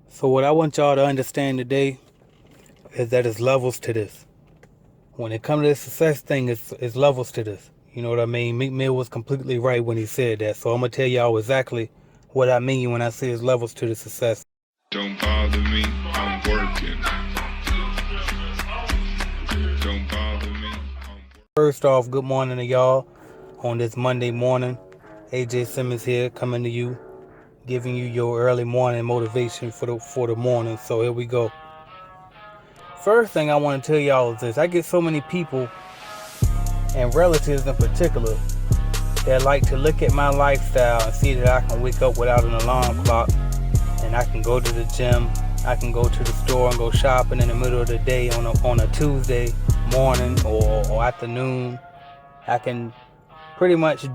So what I want y'all to understand today is that it's levels to this. When it comes to this success thing, it's levels to this. You know what I mean? Meek Mill was completely right when he said that. So I'm gonna tell y'all exactly what I mean when I say it's levels to the success. Don't bother me, I'm working. Don't bother me, First off, good morning to y'all on this Monday morning. AJ Simmons here, coming to you, giving you your early morning motivation for the morning. So here we go. First thing I want to tell y'all is this: I get so many people and relatives in particular that like to look at my lifestyle and see that I can wake up without an alarm clock, and I can go to the gym, I can go to the store and go shopping in the middle of the day on a Tuesday morning or afternoon. I can pretty much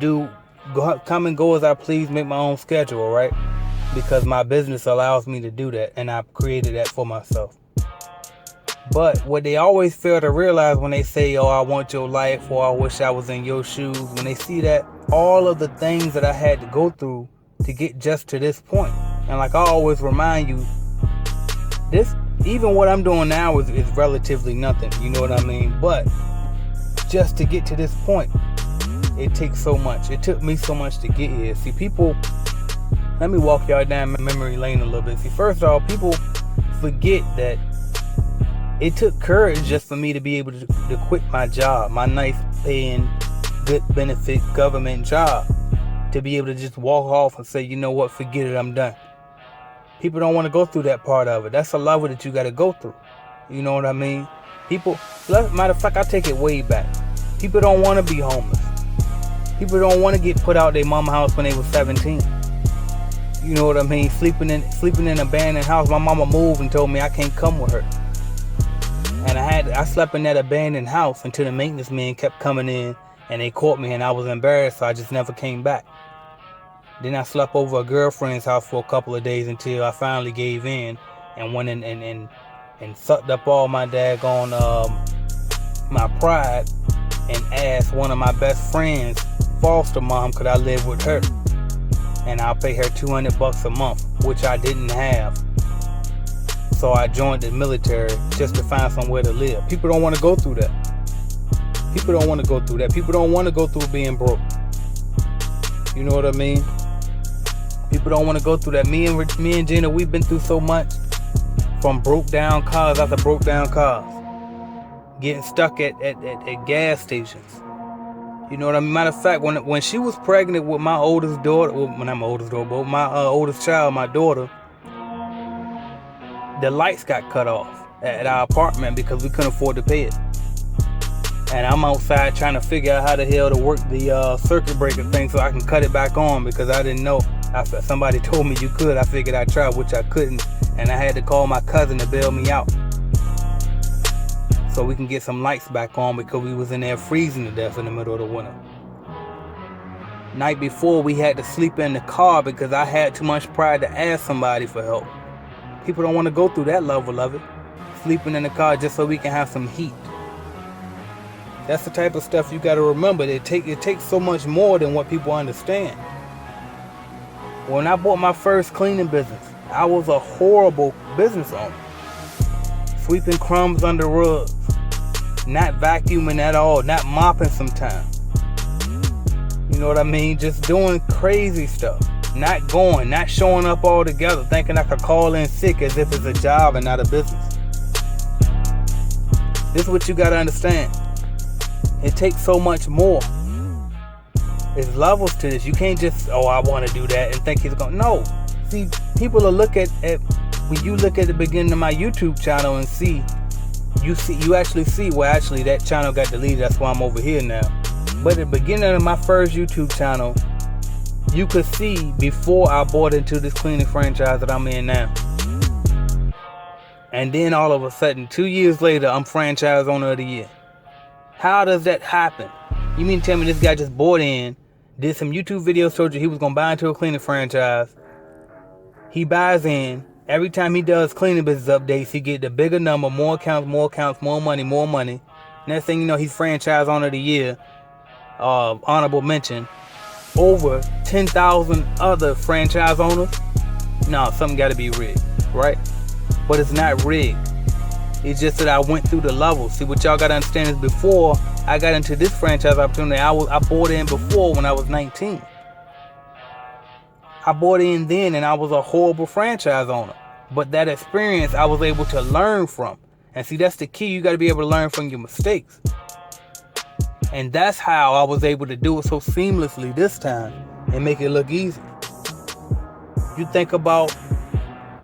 come and go as I please, make my own schedule, right? Because my business allows me to do that, and I've created that for myself. But what they always fail to realize when they say, oh, I want your life, or I wish I was in your shoes, when they see that all of the things that I had to go through to get just to this point. And like I always remind you, this, even what I'm doing now is relatively nothing, you know what I mean? But just to get to this point, it takes so much. It took me so much to get here. See, people, let me walk y'all down memory lane a little bit. See, first off, people forget that it took courage just for me to be able to quit my job, my nice paying, good benefit government job, to be able to just walk off and say, you know what, forget it, I'm done. People don't want to go through that part of it. That's a level that you got to go through. You know what I mean? People, matter of fact, I take it way back. People don't want to be homeless. People don't want to get put out their mama house when they was 17. You know what I mean? Sleeping in an abandoned house. My mama moved and told me I can't come with her. And I slept in that abandoned house until the maintenance men kept coming in and they caught me, and I was embarrassed, so I just never came back. Then I slept over a girlfriend's house for a couple of days until I finally gave in and went in and sucked up all my daggone my pride and asked one of my best friends, foster mom, could I live with her? And I'll pay her $200 a month, which I didn't have. So I joined the military just to find somewhere to live. People don't want to go through that. People don't want to go through that. People don't want to go through being broke. You know what I mean? People don't want to go through that. Me and Gina, we've been through so much. From broke down cars after broke down cars. Getting stuck at gas stations. You know what I mean? Matter of fact, when she was pregnant with my oldest daughter, well, not my oldest daughter, but my oldest child, my daughter, the lights got cut off at our apartment because we couldn't afford to pay it. And I'm outside trying to figure out how the hell to work the circuit breaker thing so I can cut it back on, because I didn't know. Somebody told me you could. I figured I'd try, which I couldn't. And I had to call my cousin to bail me out so we can get some lights back on, because we was in there freezing to death in the middle of the winter. Night before, we had to sleep in the car because I had too much pride to ask somebody for help. People don't want to go through that level of it. Sleeping in the car just so we can have some heat. That's the type of stuff you got to remember. It takes so much more than what people understand. When I bought my first cleaning business, I was a horrible business owner. Sweeping crumbs under rugs. Not vacuuming at all. Not mopping sometimes. You know what I mean? Just doing crazy stuff. Not showing up all together, thinking I could call in sick as if it's a job and not a business. This is what you gotta understand. It takes so much more. There's levels to this. You can't just, oh, I want to do that and think it's going. No. See, people will look at when you look at the beginning of my YouTube channel and you actually see, well, actually that channel got deleted. That's why I'm over here now. But at the beginning of my first YouTube channel, you could see before I bought into this cleaning franchise that I'm in now. And then all of a sudden, 2 years later, I'm franchise owner of the year. How does that happen? You mean to tell me this guy just bought in, did some YouTube videos, told you he was going to buy into a cleaning franchise. He buys in. Every time he does cleaning business updates, he get the bigger number, more accounts, more money. Next thing you know, he's franchise owner of the year. Honorable mention. Over 10,000 other franchise owners. No, something got to be rigged. right? But it's not rigged. It's just that I went through the levels. See, what y'all gotta understand is before I got into this franchise opportunity, I bought in before when I was 19. I bought in then and I was a horrible franchise owner. But that experience I was able to learn from. And see, that's the key. You gotta be able to learn from your mistakes. And that's how I was able to do it so seamlessly this time and make it look easy. You think about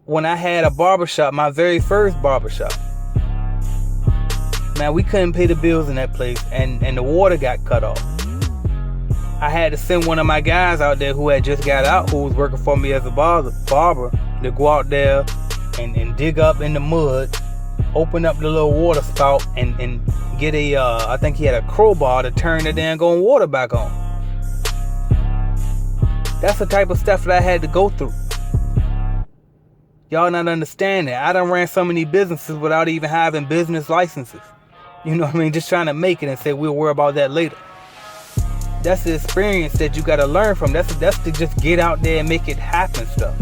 when I had a barbershop, my very first barbershop. Man, we couldn't pay the bills in that place and the water got cut off. I had to send one of my guys out there who had just got out, who was working for me as a barber, to go out there and dig up in the mud, open up the little water spout and get I think he had a crowbar to turn the dang water back on. That's the type of stuff that I had to go through. Y'all not understanding. I done ran so many businesses without even having business licenses. You know what I mean? Just trying to make it and say we'll worry about that later. That's the experience that you got to learn from. That's to just get out there and make it happen stuff.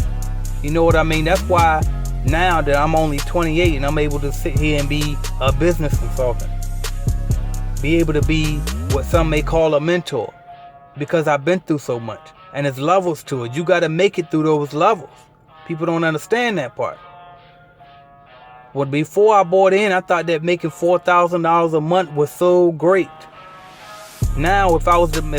You know what I mean? That's why now that I'm only 28 and I'm able to sit here and be a business consultant. Be able to be what some may call a mentor. Because I've been through so much. And there's levels to it. You got to make it through those levels. People don't understand that part. Well, before I bought in, I thought that making $4,000 a month was so great. Now, if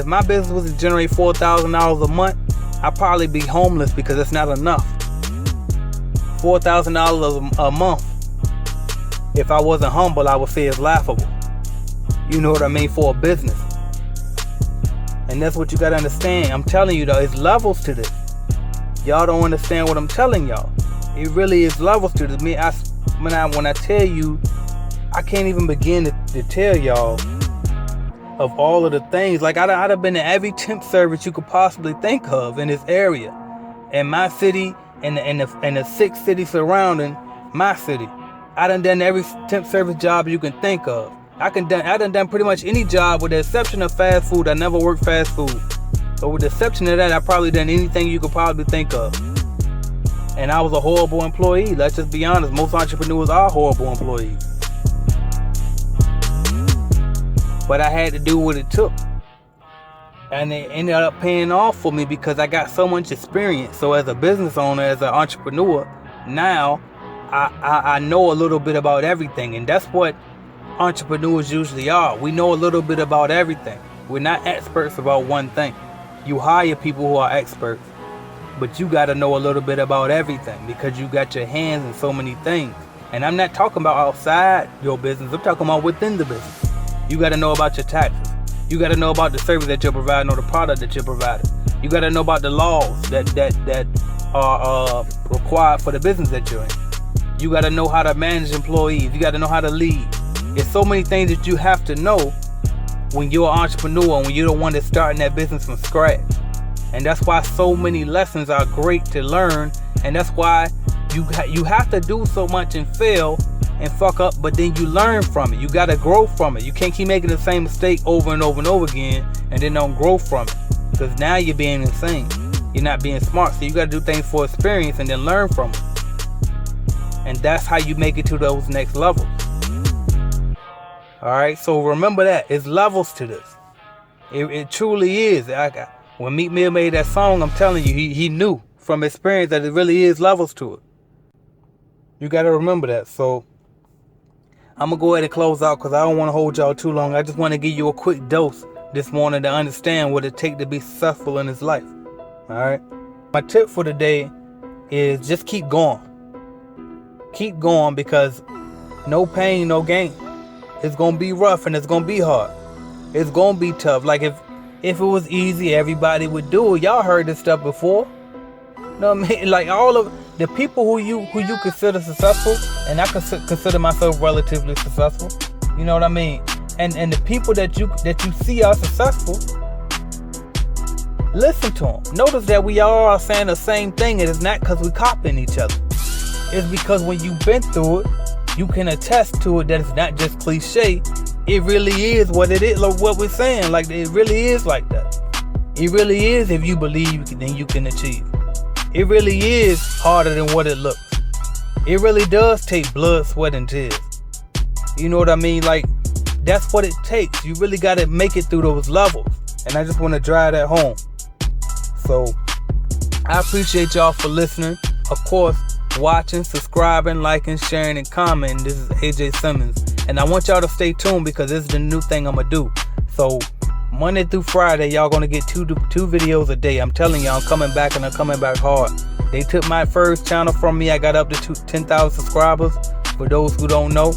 my business was to generate $4,000 a month, I'd probably be homeless because it's not enough. $4,000 a month, if I wasn't humble, I would say it's laughable. You know what I mean? For a business. And that's what you got to understand. I'm telling you though, it's levels to this. Y'all don't understand what I'm telling y'all. It really is levels to this. When I tell you, I can't even begin to tell y'all of all of the things. Like I'd have been to every temp service you could possibly think of in this area, in my city, and the 6 cities surrounding my city. I done every temp service job you can think of. I done pretty much any job with the exception of fast food. I never worked fast food. But with the exception of that, I probably done anything you could probably think of. And I was a horrible employee. Let's just be honest. Most entrepreneurs are horrible employees. But I had to do what it took. And it ended up paying off for me because I got so much experience. So as a business owner, as an entrepreneur, now I know a little bit about everything. And that's what entrepreneurs usually are. We know a little bit about everything. We're not experts about one thing. You hire people who are experts, but you got to know a little bit about everything because you got your hands in so many things. And I'm not talking about outside your business. I'm talking about within the business. You got to know about your taxes. You got to know about the service that you're providing or the product that you're providing. You got to know about the laws that are required for the business that you're in. You got to know how to manage employees. You got to know how to lead. There's so many things that you have to know when you're an entrepreneur and when you're the one that's starting that business from scratch. And that's why so many lessons are great to learn. And that's why you have to do so much and fail and fuck up, but then you learn from it. You got to grow from it. You can't keep making the same mistake over and over and over again and then don't grow from it. Because now you're being insane. You're not being smart. So you got to do things for experience and then learn from it. And that's how you make it to those next levels. Alright, so remember that. It's levels to this. It truly is. When Meek Mill made that song, I'm telling you, he knew from experience that it really is levels to it. You got to remember that. So I'm going to go ahead and close out because I don't want to hold y'all too long. I just want to give you a quick dose this morning to understand what it takes to be successful in this life. Alright? My tip for today is just keep going. Keep going because no pain, no gain. It's going to be rough and it's going to be hard. It's going to be tough. Like if it was easy, everybody would do it. Y'all heard this stuff before. You know what I mean? Like all of the people who you consider successful, and I consider myself relatively successful. You know what I mean? And the people that you see are successful, listen to them. Notice that we all are saying the same thing, and it's not because we copying each other. It's because when you've been through it, you can attest to it that it's not just cliche. It really is what it is, like what we're saying. Like it really is like that. It really is. If you believe, then you can achieve. It really is harder than what it looks. It really does take blood, sweat, and tears. You know what I mean? Like, that's what it takes. You really got to make it through those levels. And I just want to drive that home. So, I appreciate y'all for listening. Of course, watching, subscribing, liking, sharing, and commenting. This is AJ Simmons. And I want y'all to stay tuned because this is the new thing I'm going to do. So, Monday through Friday, y'all going to get two videos a day. I'm telling y'all, I'm coming back, and I'm coming back hard. They took my first channel from me. I got up to 10,000 subscribers, for those who don't know.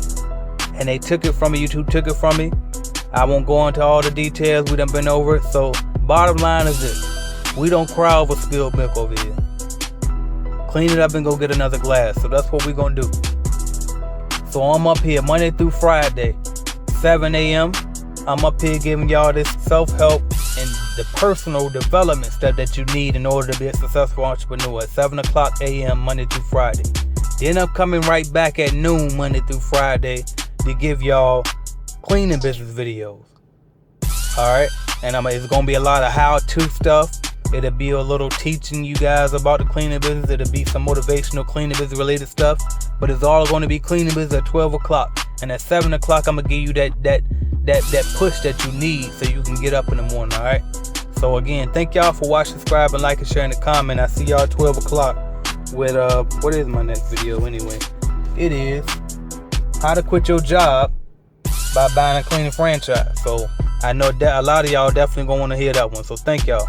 And they took it from me. YouTube took it from me. I won't go into all the details. We done been over it. So, bottom line is this. We don't cry over spilled milk over here. Clean it up and go get another glass. So, that's what we going to do. So, I'm up here Monday through Friday, 7 a.m. I'm up here giving y'all this self-help and the personal development stuff that you need in order to be a successful entrepreneur at 7 o'clock a.m. Monday through Friday. Then I'm coming right back at noon Monday through Friday to give y'all cleaning business videos. Alright? And it's going to be a lot of how-to stuff. It'll be a little teaching you guys about the cleaning business. It'll be some motivational cleaning business related stuff. But it's all going to be cleaning business at 12 o'clock. And at 7 o'clock, I'm going to give you that push that you need so you can get up in the morning, alright? So again, thank y'all for watching, subscribing, liking, sharing, and comment. I see y'all at 12 o'clock with, what is my next video anyway? It is how to quit your job by buying a cleaning franchise. So I know that a lot of y'all definitely gonna want to hear that one. So thank y'all.